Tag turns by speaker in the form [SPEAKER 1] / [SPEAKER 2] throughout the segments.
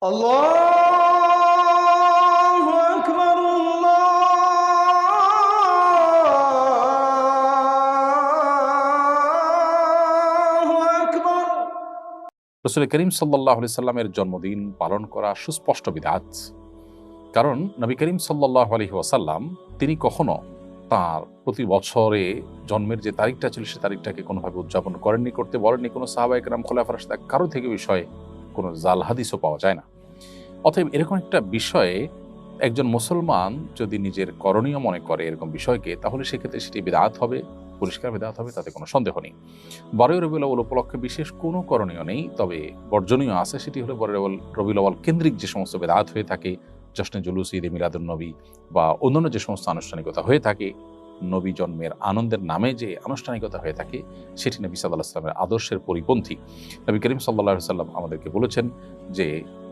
[SPEAKER 1] আল্লাহু আকবার, আল্লাহু আকবার।
[SPEAKER 2] রাসূল করিম সাল্লাল্লাহু আলাইহি সাল্লামের জন্মদিন পালন করা সুস্পষ্ট বিদআত। কারণ নবী করিম সাল্লাল্লাহু আলাইহি ওয়াসাল্লাম তিনি কখনো তার প্রতি বছরে জন্মের যে তারিখটা ছিল সে তারিখটাকে কোনোভাবে উদযাপন করেননি, করতে বলেননি। কোনো সাহাবায়ে কেরাম, খোলাফায়ে রাশিদিন কারো থেকে বিষয়ে কোনো জাল হাদিসও পাওয়া যায় না। অতএব এরকম একটা বিষয়ে একজন মুসলমান যদি নিজের করণীয় মনে করে এরকম বিষয়কে, তাহলে সেক্ষেত্রে সেটি বিদআত হবে, পরিষ্কার বিদআত হবে, তাতে কোনো সন্দেহ নেই। ১২ই রবিউল আউয়াল উপলক্ষে বিশেষ কোনো করণীয় নেই, তবে বর্জনীয় আছে। সেটি হলো ১২ই রবিউল আউয়াল কেন্দ্রিক যে সমস্ত বিদআত হয়ে থাকে, জশ্নে জুলুস, ঈদে মিলাদুন্নবী বা অন্যান্য যে সমস্ত আনুষ্ঠানিকতা হয়ে থাকে, নবী জন্মের আনন্দের নামে যে আনুষ্ঠানিকতা হয়ে থাকে, সেটি নবী সাল্লাল্লাহু আলাইহি ওয়াসাল্লামের আদর্শের পরিপন্থী। নবী করিম সাল্লাল্লাহু আলাইহি ওয়াসাল্লাম আমাদেরকে বলেছেন যে,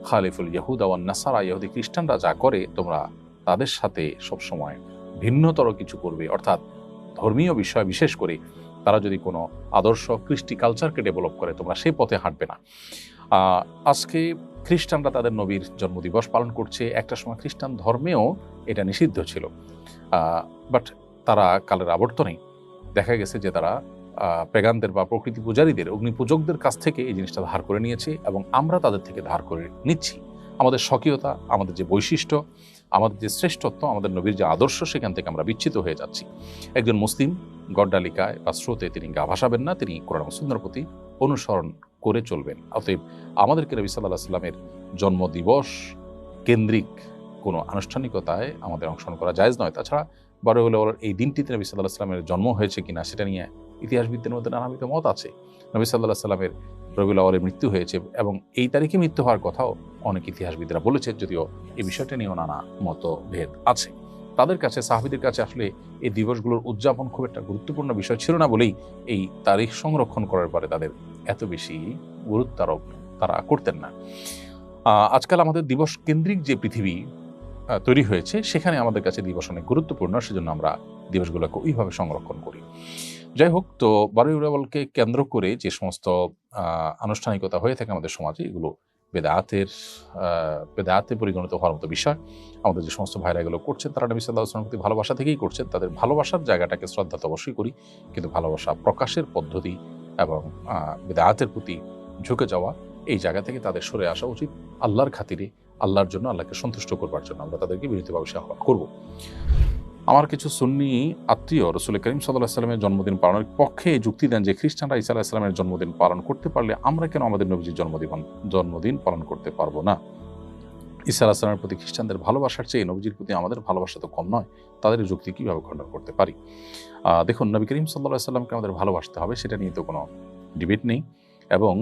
[SPEAKER 2] খালিফুল ইয়াহুদা ওয়ান নাসারা, ইহুদি খ্রিস্টানরা যা করে তোমরা তাদের সাথে সবসময় ভিন্নতর কিছু করবে। অর্থাৎ ধর্মীয় বিষয় বিশেষ করে তারা যদি কোনো আদর্শ কৃষ্টি কালচারকে ডেভেলপ করে, তোমরা সেই পথে হাঁটবে না। আজকে খ্রিস্টানরা তাদের নবীর জন্মদিবস পালন করছে। একটা সময় খ্রিস্টান ধর্মেও এটা নিষিদ্ধ ছিল, বাট তারা কালের আবর্তনে দেখা গেছে যে তারা পেগানদের বা প্রকৃতি পূজারীদের, অগ্নি পূজকদের কাছ থেকে এই জিনিসটা ধার করে নিয়েছে এবং আমরা তাদের থেকে ধার করে নিচ্ছি। আমাদের স্বকীয়তা, আমাদের যে বৈশিষ্ট্য, আমাদের যে শ্রেষ্ঠত্ব, আমাদের নবীর যে আদর্শ, সেখান থেকে আমরা বিচ্যুত হয়ে যাচ্ছি। একজন মুসলিম গড্ডালিকায় বা স্রোতে তিনি গা ভাসাবেন না, তিনি কোরআন ও সুন্নাহর প্রতি অনুসরণ করে চলবেন। অতএব আমাদেরকে নবী সাল্লাল্লাহু আলাইহি ওয়াসাল্লামের জন্মদিবস কেন্দ্রিক কোনো আনুষ্ঠানিকতায় আমাদের অংশগ্রহণ করা জায়েজ নয়। তাছাড়া ১২ই রবিউল আউয়াল এই দিনটিতে নবী সাল্লাল্লাহু আলাইহি ওয়াসাল্লামের জন্ম হয়েছে কিনা সেটা নিয়ে ইতিহাসবিদদের মধ্যে নানাবিধ মত আছে। নবী সাল্লাল্লাহু আলাইহি ওয়াসাল্লামের রবিউল আউয়ালে মৃত্যু হয়েছে এবং এই তারিখে মৃত্যু হওয়ার কথাও অনেক ইতিহাসবিদরা বলেছেন, যদিও এই বিষয়টা নিয়েও নানা মতভেদ আছে। তাদের কাছে, সাহাবীদের কাছে আসলে এই দিবসগুলোর উদযাপন খুব একটা গুরুত্বপূর্ণ বিষয় ছিল না বলেই এই তারিখ সংরক্ষণ করার পরে তাদের এত বেশি গুরুত্ব আরোপ তারা করতেন না। আজকাল আমাদের দিবস কেন্দ্রিক যে পৃথিবী তৈরি হয়েছে, সেখানে আমাদের কাছে দিবস অনেক গুরুত্বপূর্ণ, সেজন্য আমরা দিবসগুলোকে ওইভাবে সংরক্ষণ করি। যাই হোক, তো ১২ই রবিউল আউয়ালকে কেন্দ্র করে যে সমস্ত আনুষ্ঠানিকতা হয়ে থাকে আমাদের সমাজে, এগুলো বেদাতে পরিগণিত হওয়ার মতো বিষয়। আমাদের যে সমস্ত ভাইরা এগুলো করছেন, তারা নবী সাল্লাল্লাহু আলাইহি ওয়াসাল্লামের প্রতি ভালোবাসা থেকেই করছেন। তাদের ভালোবাসার জায়গাটাকে শ্রদ্ধা তো অবশ্যই করি, কিন্তু ভালোবাসা প্রকাশের পদ্ধতি এবং বেদাতের প্রতি ঝুঁকে যাওয়া, এই জায়গা থেকে তাদের সরে আসা উচিত। আল্লাহর খাতিরে, আল্লাহর জন্য, আল্লাহকে সন্তুষ্ট করবার জন্য আমরা তাদেরকে বিনীতভাবে আহ্বান করব। আমার কিছু সুন্নি আত্মীয় রাসূল করিম সাল্লাল্লাহু আলাইহি ওয়াসাল্লামের জন্মদিন পালনের পক্ষে যুক্তি দেন যে, খ্রিস্টানরা ঈসা আলাইহিস সালামের জন্মদিন পালন করতে পারলে আমরা কেন আমাদের নবীজির জন্মদিন পালন করতে পারবো না? ঈসা আলাইহিস সালামের প্রতি খ্রিস্টানদের ভালোবাসার চেয়ে নবীজির প্রতি আমাদের ভালোবাসা তো কম নয়। তাদের এই যুক্তি কিভাবে খণ্ডন করতে পারি? দেখুন, নবী করিম সাল্লাল্লাহু আলাইহি ওয়াসাল্লামকে আমাদের ভালোবাসতে হবে, সেটা নিয়ে তো কোনো ডিবেট নেই। এবং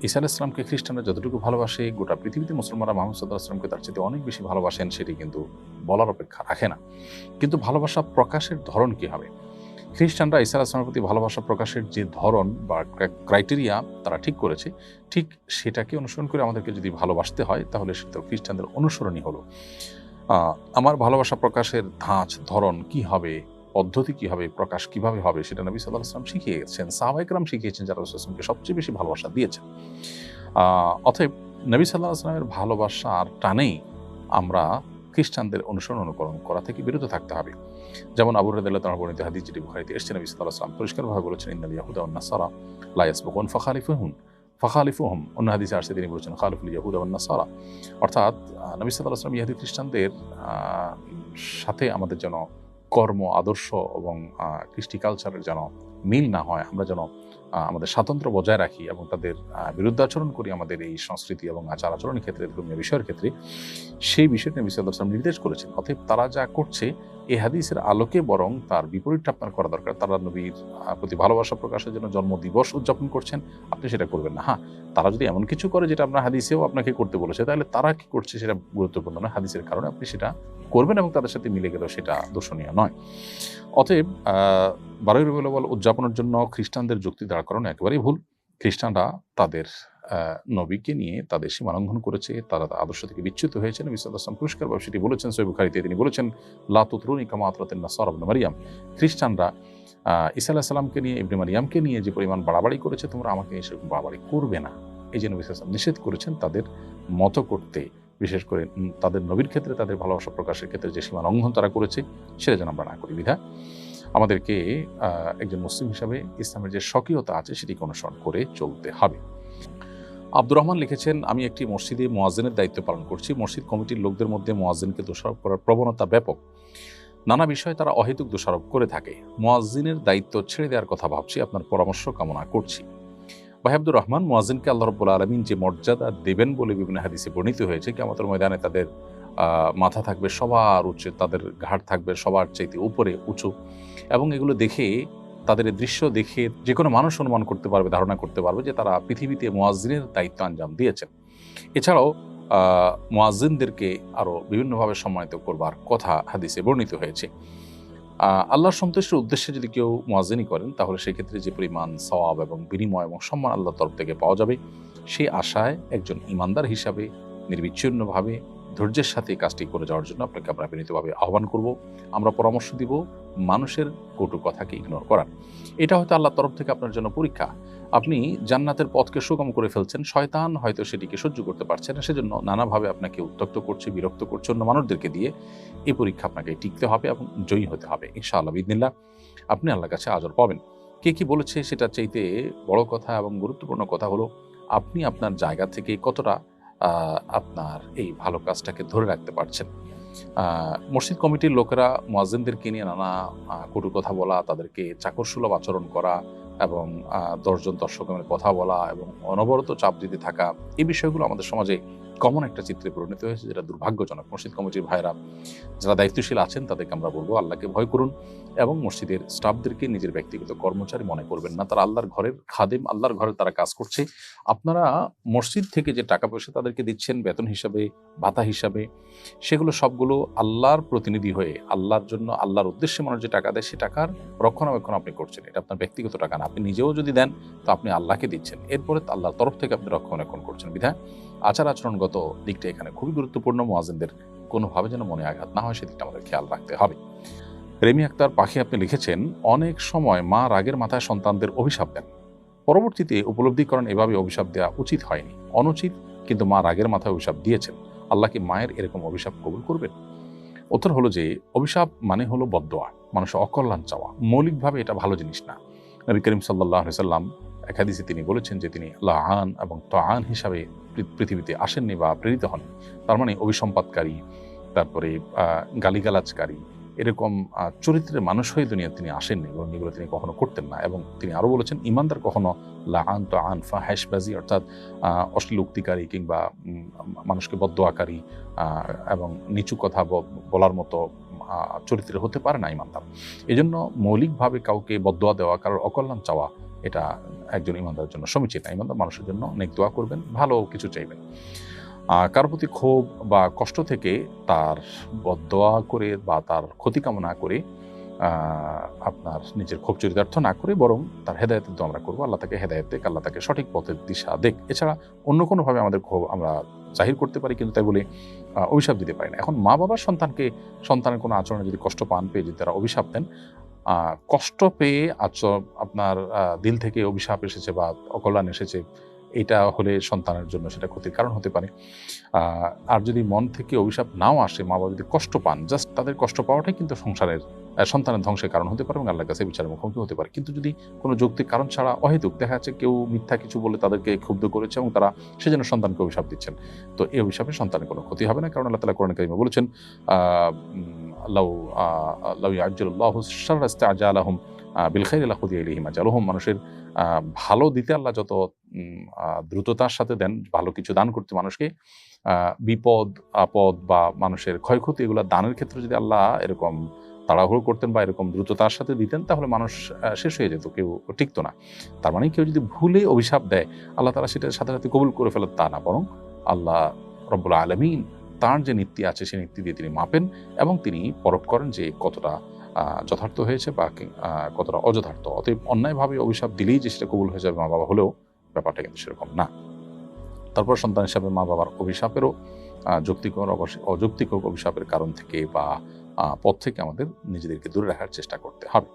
[SPEAKER 2] ঈসা আলাইহিস সালামকে খ্রিস্টানরা যতটুকু ভালোবাসে, গোটা পৃথিবীতে মুসলমানরা মুহাম্মদ সাল্লাল্লাহু আলাইহি ওয়াসাল্লামকে তার চেয়ে অনেক বেশি ভালোবাসেন, সেটি কিন্তু বলার অপেক্ষা রাখে না। কিন্তু ভালোবাসা প্রকাশের ধরন কি হবে? খ্রিস্টানরা ঈসা আলাইহিস সালামের প্রতি ভালোবাসা প্রকাশের যে ধরন বা ক্রাইটেরিয়া তারা ঠিক করেছে, ঠিক সেটাকে অনুসরণ করে আমাদেরকে যদি ভালোবাসতে হয়, তাহলে সেটা খ্রিস্টানদের অনুসরণই হলো। আমার ভালোবাসা প্রকাশের ধাঁচ, ধরন কি হবে, পদ্ধতি কি হবে, প্রকাশ কিভাবে হবে, সেটা নবী সাল্লাল্লাহু আলাইহি ওয়াসাল্লাম শিখিয়ে গেছেন, সাহাবায়ে কেরাম শিখিয়েছেন, যারা রাসূল সাল্লাল্লাহু আলাইহি ওয়াসাল্লামকে সবচেয়ে বেশি ভালোবাসা দিয়েছেন। অতএব নবী সাল্লাল্লাহু আলাইহি ওয়াসাল্লামের ভালোবাসার টানেই আমরা খ্রিস্টানদের অনুকরণ করা থেকে বিরত থাকতে হবে। যেমন আবু হুরায়রা রাদিয়াল্লাহু তাআলা বর্ণিত হাদিস, যেটি বুখারীতে এসেছে, নবী সাল্লাল্লাহু আলাইহি ওয়াসাল্লাম পরিষ্কারভাবে বলেছেন, ইন্নাল ইয়াহুদা ওয়ান নাসারা লা ইয়াসবিকুন ফাখালিফুহুম। অন্য হাদিসে আসছে, তিনি বলেছেন খালিফুল ইয়াহুদা ওয়ান নাসারা। অর্থাৎ নবী সাল্লাল্লাহু আলাইহি ওয়াসাল্লাম ইহুদি খ্রিস্টানদের সাথে আমাদের যেন কর্ম, আদর্শ এবং কৃষ্টি কালচারের যেন মিল না হয়, আমরা যেন আমাদের স্বাতন্ত্র্য বজায় রাখি এবং তাদের বিরুদ্ধাচরণ করি আমাদের এই সংস্কৃতি এবং আচার আচরণের ক্ষেত্রে, ধর্মীয় বিষয়ের ক্ষেত্রে, সেই বিষয়টি নবী সাল্লাল্লাহু আলাইহি ওয়াসাল্লাম নির্দেশ করেছেন। অতএব তারা যা করছে, এই হাদিসের আলোকে বরং তার বিপরীতটা আপনার করা দরকার। তারা নবীর প্রতি ভালোবাসা প্রকাশের জন্য জন্মদিবস উদযাপন করছেন, আপনি সেটা করবেন না। হ্যাঁ, তারা যদি এমন কিছু করে যেটা আপনার হাদিসেও আপনাকে করতে বলেছে, তাহলে তারা কি করছে সেটা গুরুত্বপূর্ণ নয়, হাদিসের কারণে আপনি সেটা করবেন এবং তাদের সাথে মিলে গেলেও সেটা দোষণীয় নয়। অতএব ১২ই রবিউল আউয়াল উদযাপনের জন্য খ্রিস্টানদের যুক্তি দাঁড় করানো একেবারেই ভুল। খ্রিস্টানরা তাদের নবীকে নিয়ে তাদের সীমা লঙ্ঘন করেছে, তারা আদর্শ থেকে বিচ্যুত হয়েছে। নবী সাল্লাল্লাহু আলাইহি ওয়াসাল্লাম পরিষ্কারভাবে সেটি বলেছেন সহিহ বুখারীতে, তিনি বলেছেন, লা তুতরুনি কামা আতরাতিন নাসারা ইবনে মারইয়াম। খ্রিস্টানরা ঈসা আলাইহিস সালামকে নিয়ে, ইবনে মারইয়ামকে নিয়ে যে পরিমাণ বাড়াবাড়ি করেছে, তোমরা আমাকে সেরকম বাড়াবাড়ি করবে না। এই যে নবী সাল্লাল্লাহু আলাইহি ওয়াসাল্লাম নিষেধ করেছেন তাদের মতো করতে, বিশেষ করে তাদের নবীর ক্ষেত্রে তাদের ভালোবাসা প্রকাশের ক্ষেত্রে যে সীমা লঙ্ঘন তারা করেছে সেটা যেন আমরা না করি। বিধায় আমাদেরকে একজন মুসলিম হিসাবে ইসলামের যে স্বকীয়তা আছে সেটিকে অনুসরণ করে চলতে হবে। আব্দুর রহমান লিখেছেন, আমি একটি মসজিদে মুয়াজ্জিনের দায়িত্ব পালন করছি। মসজিদ কমিটির লোকদের মধ্যে মুয়াজ্জিনকে দোষারোপ করার প্রবণতা ব্যাপক। নানা বিষয়ে তারা অহেতুক দোষারোপ করে থাকে। মুয়াজ্জিনের দায়িত্ব ছেড়ে দেওয়ার কথা ভাবছি, আপনার পরামর্শ কামনা করছি। ভাই আব্দুর রহমান, মুয়াজ্জিনকে আল্লাহ রাব্বুল আলামিন যে মর্যাদা দেবেন বলে বিভিন্ন হাদিসে বর্ণিত হয়েছে, কিয়ামতের ময়দানে তাদের মাথা থাকবে সবার উচ্চে, তাদের ঘাড় থাকবে সবার চাইতে উপরে উঁচু, এবং এগুলো দেখে তাদের এই দৃশ্য দেখে যে কোনো মানুষ অনুমান করতে পারবে, ধারণা করতে পারবে যে তারা পৃথিবীতে মুয়াজ্জিনের দায়িত্ব আঞ্জাম দিয়েছেন। এছাড়াও মুয়াজ্জিনদেরকে আরও বিভিন্নভাবে সম্মানিত করবার কথা হাদিসে বর্ণিত হয়েছে। আল্লাহর সন্তুষ্টির উদ্দেশ্যে যদি কেউ মুয়াজ্জিনি করেন তাহলে সেক্ষেত্রে যে পরিমাণ সওয়াব এবং বিনিময় এবং সম্মান আল্লাহর তরফ থেকে পাওয়া যাবে, সেই আশায় একজন ঈমানদার হিসাবে নির্বিচ্ছিন্নভাবে ধৈর্যের সাথে কাজটি করে যাওয়ার জন্য আপনাকে আমরা বিনীতভাবে আহ্বান করব। আমরা পরামর্শ দিব মানুষের কটু কথাকে ইগনোর করার। এটা হয়তো আল্লাহর তরফ থেকে আপনার জন্য পরীক্ষা। আপনি জান্নাতের পথকে সুগম করে ফেলছেন, শয়তান হয়তো সেটিকে সহ্য করতে পারছে না, সেজন্য নানাভাবে আপনাকে উত্ত্যক্ত করছে, বিরক্ত করছে অন্য মানুষদেরকে দিয়ে। এই পরীক্ষা আপনাকে টিকতে হবে এবং জয়ী হতে হবে ইনশাআল্লাহ বিইذনিল্লাহ। আপনি আল্লাহর কাছে আজর পাবেন। কে কি বলেছে সেটা চাইতে বড় কথা এবং গুরুত্বপূর্ণ কথা হলো আপনি আপনার জায়গা থেকে কতটা আপনার এই ভালো কাজটাকে ধরে রাখতে পারছেন। মসজিদ কমিটির লোকেরা মুয়াজ্জিনদেরকে নিয়ে নানা কটু কথা বলা, তাদেরকে চাকরসুলভ আচরণ করা এবং 10 জন দর্শকের কথা বলা এবং অনবরত চাপ দিতে থাকা, এই বিষয়গুলো আমাদের সমাজে কমন একটা চিত্রে পরিণত হয়েছে, যেটা দুর্ভাগ্যজনক। মসজিদ কমিটির ভাইরা যারা দায়িত্বশীল আছেন তাদেরকে আমরা বলবো আল্লাহকে ভয় করুন এবং মসজিদের স্টাফদেরকে নিজের ব্যক্তিগত কর্মচারী মনে করবেন না। তারা আল্লাহর ঘরের খাদেম, আল্লাহর ঘরে তারা কাজ করছে। আপনারা মসজিদ থেকে যে টাকা পয়সা তাদেরকে দিচ্ছেন বেতন হিসাবে, ভাতা হিসাবে, সেগুলো সবগুলো আল্লাহর প্রতিনিধি হয়ে আল্লাহর জন্য, আল্লাহর উদ্দেশ্যে মানুষ যে টাকা দেয় সে টাকার রক্ষণাবেক্ষণ আপনি করছেন। এটা আপনার ব্যক্তিগত টাকা না, আপনি নিজেও যদি দেন তো আপনি আল্লাহকে দিচ্ছেন, এরপরে আল্লাহর তরফ থেকে আপনি রক্ষণাবেক্ষণ করছেন। বিধায় আচার আচরণগত দিকটা এখানে খুবই গুরুত্বপূর্ণ। মুয়াজ্জিনদের কোনোভাবে যেন মনে আঘাত না হয় সেদিকটা আমাদের খেয়াল রাখতে হবে। রেমি আক্তার পাখি আপনি লিখেছেন, অনেক সময় মা রাগের মাথায় সন্তানদের অভিশাপ দেন, পরবর্তীতে উপলব্ধি করেন এভাবে অভিশাপ দেওয়া উচিত হয়নি, অনুচিত, কিন্তু মা রাগের মাথায় অভিশাপ দিয়েছেন। আল্লাহ কি মায়ের এরকম অভিশাপ কবুল করবেন? উত্তর হলো যে অভিশাপ মানে হলো বদদোয়া, মানুষের অকল্যাণ চাওয়া। মৌলিকভাবে এটা ভালো জিনিস না। নবী করিম সাল্লাল্লাহু আলাইহি সাল্লাম এক হাদিসে তিনি বলেছেন যে তিনি লাআন এবং তাআন হিসাবে পৃথিবীতে আসেননি বা প্রেরিত হন। তার মানে অভিসম্পাদকারী, তারপরে গালিগালাজকারী, এরকম চরিত্রের মানুষ হয়ে দুনিয়াতে তিনি আসেননি এবং এগুলো তিনি কখনো করতেন না। এবং তিনি আরও বলেছেন ঈমানদার কখনো লাআন তাআন ফাহিশবাজি অর্থাৎ অশ্লীল উক্তিকারী কিংবা মানুষকে বদদোয়াকারী এবং নিচু কথা বলার মতো চরিত্রের হতে পারে না ঈমানদার। এজন্য মৌলিকভাবে কাউকে বদদোয়া দেওয়া, কারোর অকল্যাণ চাওয়া, এটা একজন ঈমানদারের জন্য সমীচীন না। ঈমানদার মানুষের জন্য নেক দোয়া করবেন, ভালো কিছু চাইবেন। কারোর প্রতি ক্ষোভ বা কষ্ট থেকে তার বদদোয়া করে বা তার ক্ষতি কামনা করে আপনার নিজের ক্ষোভ চরিতার্থ না করে বরং তার হেদায়েতের দোয়া আমরা করবো। আল্লাহ তাকে হেদায়েত দেখ, আল্লাহ তাকে সঠিক পথের দিশা দেখ। এছাড়া অন্য কোনোভাবে আমাদের ক্ষোভ আমরা জাহির করতে পারি, কিন্তু তাই বলে অভিশাপ দিতে পারি না। এখন মা বাবার সন্তানের কোনো আচরণে যদি কষ্ট পান পেয়ে যদি তারা অভিশাপ দেন, কষ্ট পেয়ে আপনার দিল থেকে অভিশাপ এসেছে বা অকল্যাণ এসেছে, এটা হলে সন্তানের জন্য সেটা ক্ষতির কারণ হতে পারে। আর যদি মন থেকে অভিশাপ নাও আসে, মা বাবা যদি কষ্ট পান, জাস্ট তাদের কষ্ট পাওয়াটাই কিন্তু সন্তানের ধ্বংসের কারণ হতে পারে এবং আল্লাহর কাছে বিচারের মুখোমুখি হতে পারে। কিন্তু যদি কোনো যৌক্তিক কারণ ছাড়া অহেতুক দেখা যাচ্ছে কেউ মিথ্যা কিছু বলে তাদেরকে ক্ষুব্ধ করেছে এবং তারা সেজন্য সন্তানকে অভিশাপ দিচ্ছেন, তো এই অভিশাপে সন্তানের কোনো ক্ষতি হবে না। কারণ আল্লাহ তাআলা কোরআন কারীমে বলেছেন, লাউ ইয়াজ্জালুল্লাহু শাররা ইসতা'জালাহুম বিল খাইরি লাকুদিয়া ইলাইহিম আজালুহুম। মানুষের ভালো দিতে আল্লাহ যত দ্রুততার সাথে দেন, ভালো কিছু দান করতে মানুষকে, বিপদ আপদ বা মানুষের ক্ষয়ক্ষতি এগুলো দানের ক্ষেত্রে যদি আল্লাহ এরকম তাড়াহুড়ো করতেন বা এরকম দ্রুততার সাথে দিতেন, তাহলে মানুষ শেষ হয়ে যেত, কেউ টিকতো না। তার মানে কেউ যদি ভুলে অভিশাপ দেয়, আল্লাহ তাআলা সেটার সাথে সাথে কবুল করে ফেলেন তা না, বরং আল্লাহ রব্বুল আলামিন তার যে নীতি আছে সেই নীতি দিয়ে তিনি মাপেন এবং তিনি পরখ করেন যে কতটা যথার্থ হয়েছে বা কতটা অযথার্থ। অতএব অন্যায়ভাবে অভিশাপ দিলেই যে সেটা কবুল হয়ে যাবে মা বাবা হলেও ব্যাপারটা কিন্তু সেরকম না। তারপর সন্তান হিসাবে মা বাবার অভিশাপেরও যৌক্তিক অযৌক্তিক অভিশাপের কারণ থেকে বা পথ থেকে আমাদের নিজেদেরকে দূরে রাখার চেষ্টা করতে হবে।